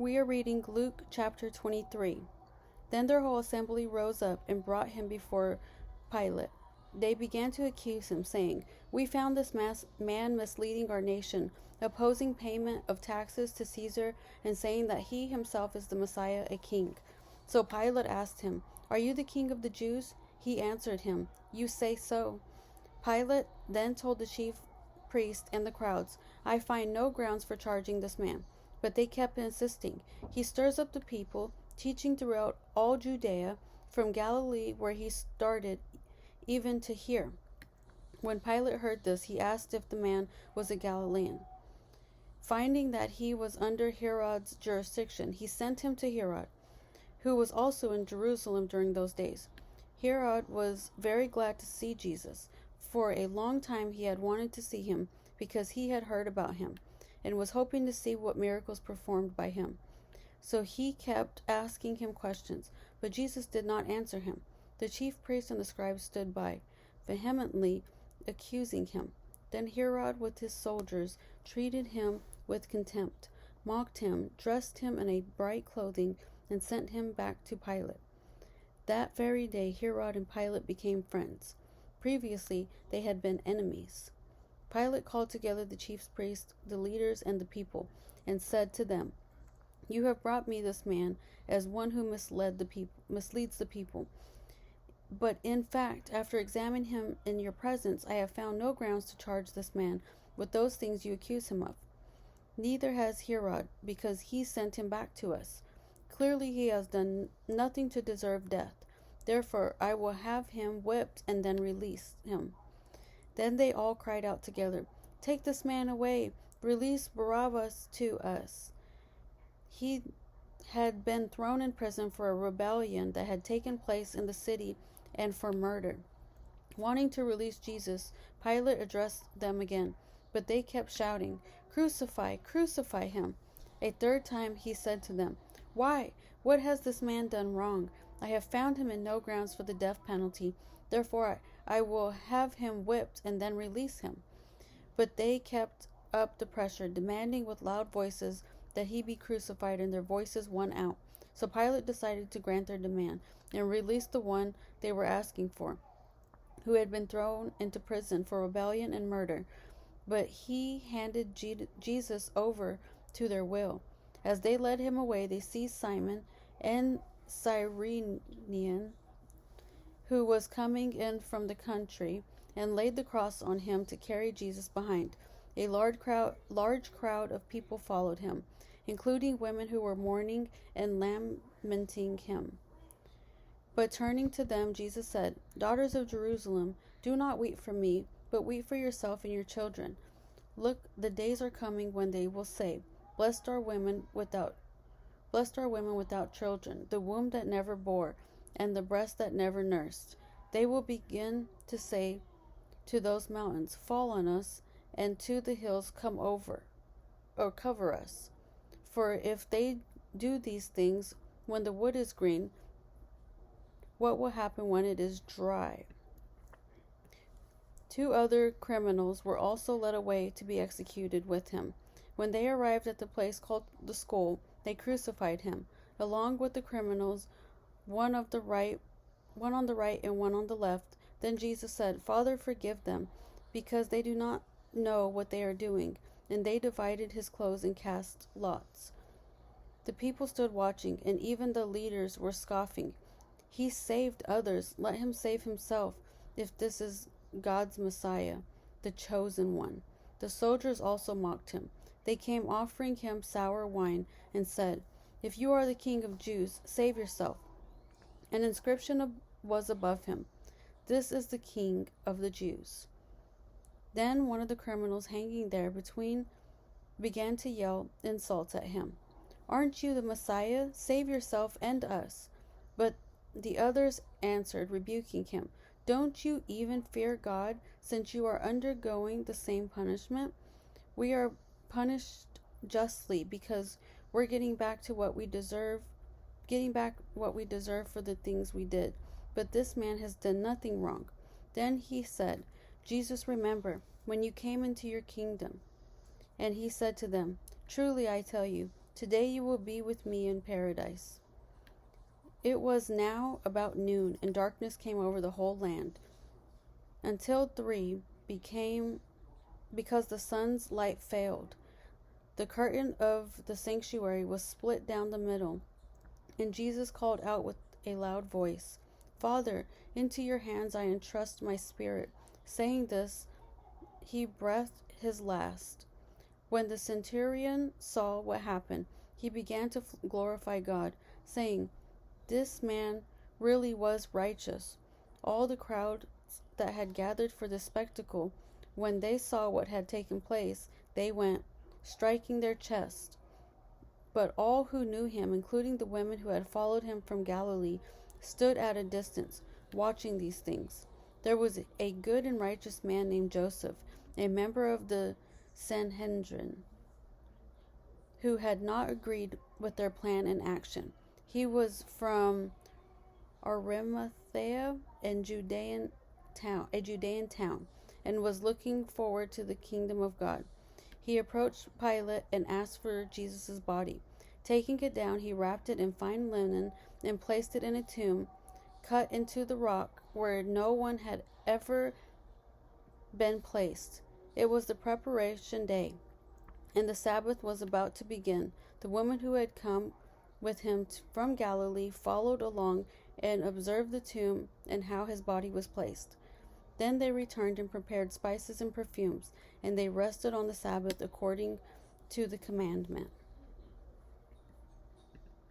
We are reading Luke chapter 23. Then their whole assembly rose up and brought him before Pilate. They began to accuse him, saying, "We found this man misleading our nation, opposing payment of taxes to Caesar, and saying that he himself is the Messiah, a king." So Pilate asked him, "Are you the king of the Jews?" He answered him, "You say so." Pilate then told the chief priests and the crowds, "I find no grounds for charging this man." But they kept insisting, "He stirs up the people, teaching throughout all Judea, from Galilee where he started, even to here." When Pilate heard this, he asked if the man was a Galilean. Finding that he was under Herod's jurisdiction, he sent him to Herod, who was also in Jerusalem during those days. Herod was very glad to see Jesus. For a long time he had wanted to see him, because he had heard about him, and was hoping to see what miracles performed by him. So he kept asking him questions, but Jesus did not answer him. The chief priests and the scribes stood by, vehemently accusing him. Then Herod with his soldiers treated him with contempt, mocked him, dressed him in a bright clothing, and sent him back to Pilate. That very day Herod and Pilate became friends. Previously they had been enemies. Pilate called together the chief priests, the leaders, and the people, and said to them, "You have brought me this man as one who misleads the people. But in fact, after examining him in your presence, I have found no grounds to charge this man with those things you accuse him of. Neither has Herod, because he sent him back to us. Clearly he has done nothing to deserve death. Therefore I will have him whipped and then release him." Then they all cried out together, "Take this man away! Release Barabbas to us!" He had been thrown in prison for a rebellion that had taken place in the city and for murder. Wanting to release Jesus, Pilate addressed them again, but they kept shouting, "Crucify! Crucify him!" A third time he said to them, "Why? What has this man done wrong? I have found him in no grounds for the death penalty. Therefore I will have him whipped and then release him." But they kept up the pressure, demanding with loud voices that he be crucified, and their voices won out. So Pilate decided to grant their demand and release the one they were asking for, who had been thrown into prison for rebellion and murder. But he handed Jesus over to their will. As they led him away, they seized Simon and Cyrenian, who was coming in from the country, and laid the cross on him to carry Jesus behind. A large crowd of people followed him, including women who were mourning and lamenting him. But turning to them, Jesus said, "Daughters of Jerusalem, do not weep for me, but weep for yourself and your children. Look, the days are coming when they will say, Blessed are women without children, the womb that never bore, and the breast that never nursed. They will begin to say to those mountains, Fall on us, and to the hills, come over, or cover us. For if they do these things when the wood is green, what will happen when it is dry?" 2 other criminals were also led away to be executed with him. When they arrived at the place called the Skull, they crucified him, along with the criminals, one on the right and one on the left. Then Jesus said, "Father, forgive them, because they do not know what they are doing." And they divided his clothes and cast lots. The people stood watching, and even the leaders were scoffing. "He saved others. Let him save himself, if this is God's Messiah, the chosen one." The soldiers also mocked him. They came offering him sour wine and said, "If you are the King of Jews, save yourself." An inscription was above him, "This is the King of the Jews." Then one of the criminals hanging there began to yell insults at him. "Aren't you the Messiah? Save yourself and us." But the others answered, rebuking him, "Don't you even fear God, since you are undergoing the same punishment? We are punished justly, because we're getting back what we deserve for the things we did. But this man has done nothing wrong." Then he said, "Jesus, remember when you came into your kingdom." And he said to them, "Truly I tell you, Today you will be with me in paradise." It was now about noon, and darkness came over the whole land until 3 became because the sun's light failed. The curtain of the sanctuary was split down the middle, and Jesus called out with a loud voice, "Father, into your hands I entrust my spirit." Saying this, he breathed his last. When the centurion saw what happened, he began to glorify God, saying, "This man really was righteous." All the crowd that had gathered for the spectacle, when they saw what had taken place, they went, striking their chests. But all who knew him, including the women who had followed him from Galilee, stood at a distance, watching these things. There was a good and righteous man named Joseph, a member of the Sanhedrin, who had not agreed with their plan and action. He was from Arimathea, a Judean town, and was looking forward to the kingdom of God. He approached Pilate and asked for Jesus' body. Taking it down, he wrapped it in fine linen and placed it in a tomb cut into the rock where no one had ever been placed. It was the preparation day, and the Sabbath was about to begin. The woman who had come with him from Galilee followed along and observed the tomb and how his body was placed. Then they returned and prepared spices and perfumes, and they rested on the Sabbath according to the commandment.